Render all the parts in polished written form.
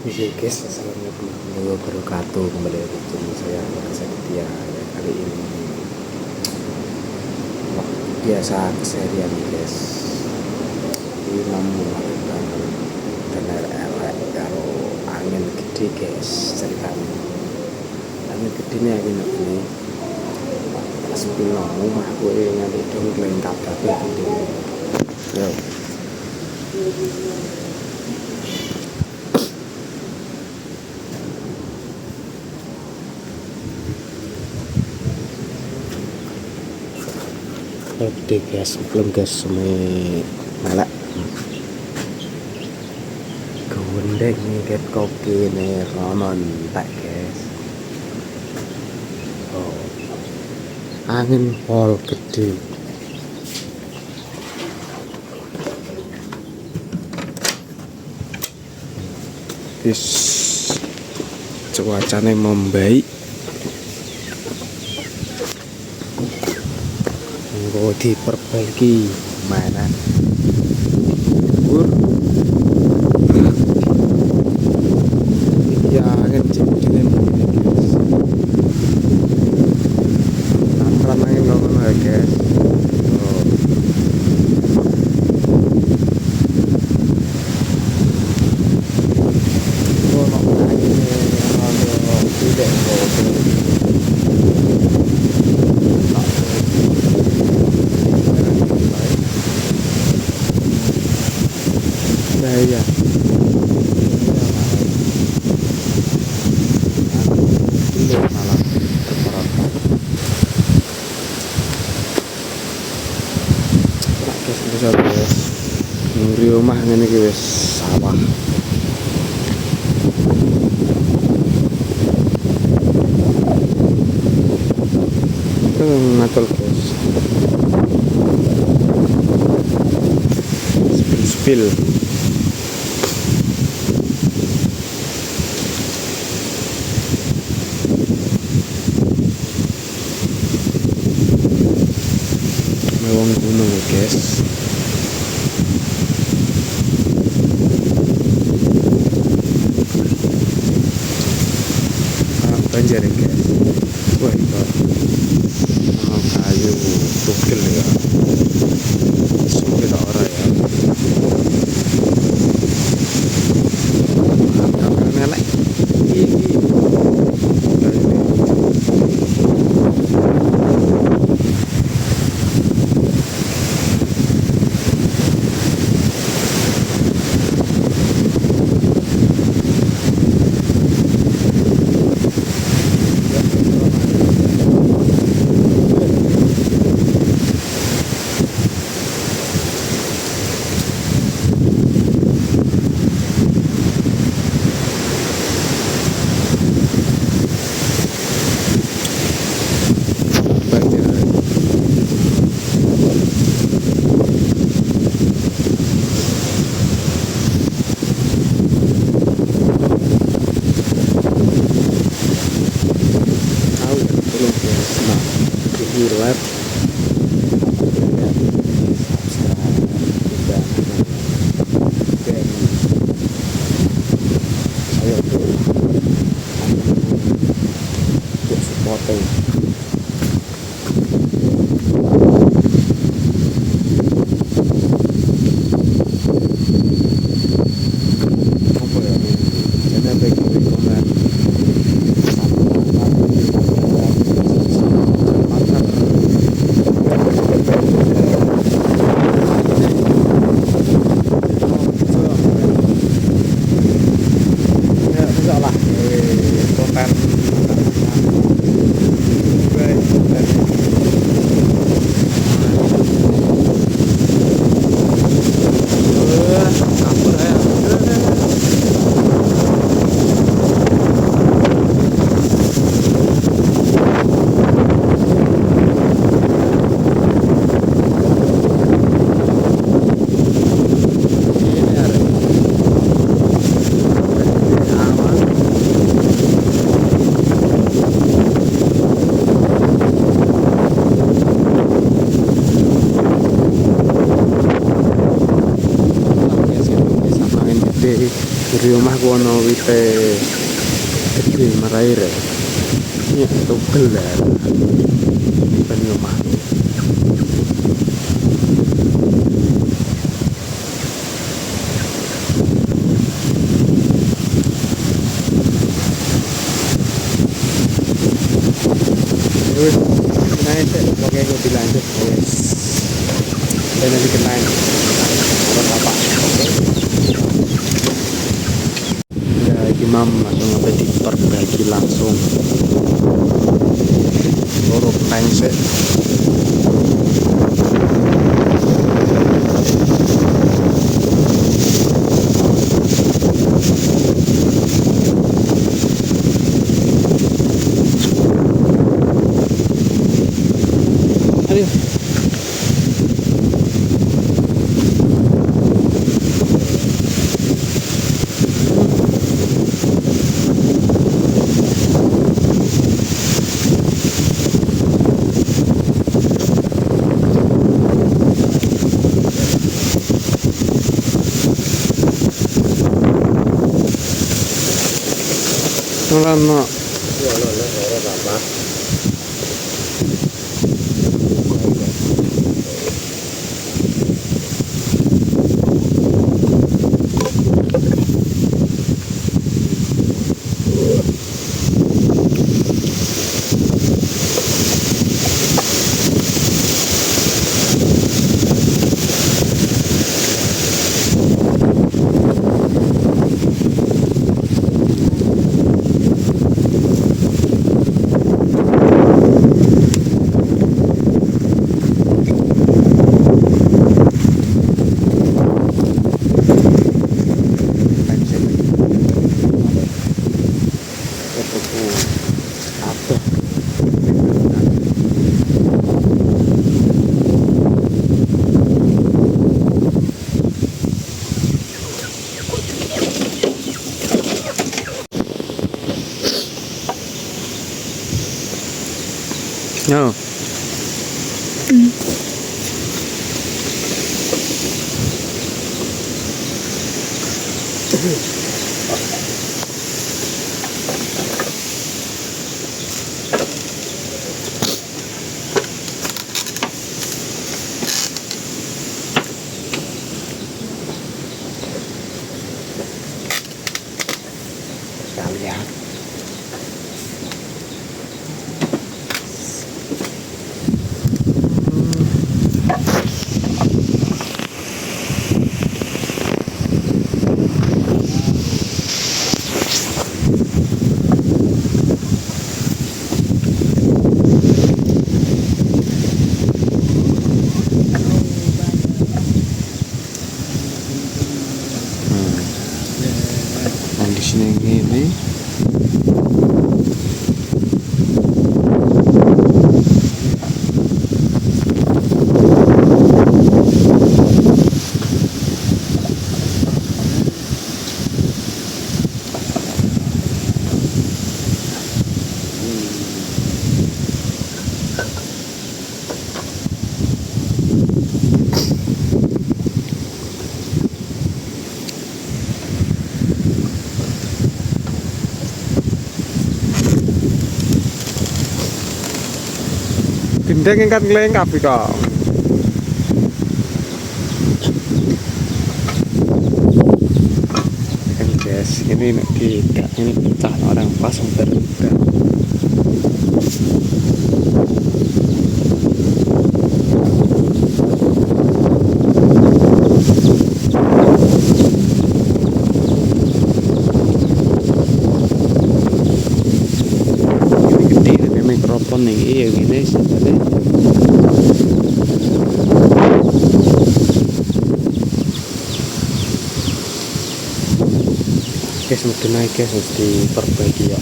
Oke guys, assalamualaikum warahmatullahi wabarakatuh. Kembali lagi di channel saya Setia. Ya, kali ini biasa keseharian guys. Ini namun dan elek kalau angin gede guys ceritanya. Angin gede nih angin ini. Pas pinong rumah gue nganti dong kelengkap kabeh gede. Yo. Oke guys, belum guys semi malak gondeng nih ket kopi nih ronon tak guys. Oh, angin pol gede. Guys, cuacanya membaik. Mau diperbaiki mana ya kan jadi guys antara angin ngomong ya guys. Ya nguri rumah ngene iki wis sawah. Ngatul guys. Spill. Mewong gunung ya guys. Banjir ya guys. Wah itu mau kayu tukil ya. Sulit orang ya. Kamera melek. Lab saya tuh supporting apa ya jadi baik-baik komen Dari omahku ono wite gede maraire. Ini tugel lah. Ini omah. Wes, naik sih, pokoknya gue dilanjut. Wes, dan nanti kenain. Terus apa? Ya, imam langsung sampai diperbagi langsung. Loro tank sih. Ayo. Lama. No. Sekalian. Di sini gini. Gendeng ingkang nglengkap iki kok. Guys, ini ini pecah orang pas berubah. Ini gede ini mikrofon nih, iya gini sebenarnya. Guys, mesti naik guys, mesti perbaiki ya.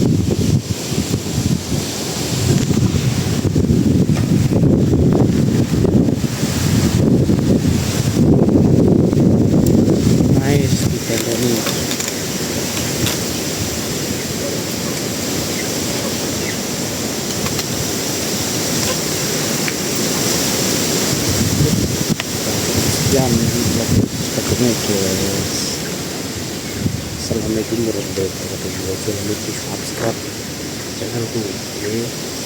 Nice, kita ini. Jam sepertinya guys. Assalamualaikum warahmatullahi wabarakatuh. Jangan lupa subscribe channelku. Oke.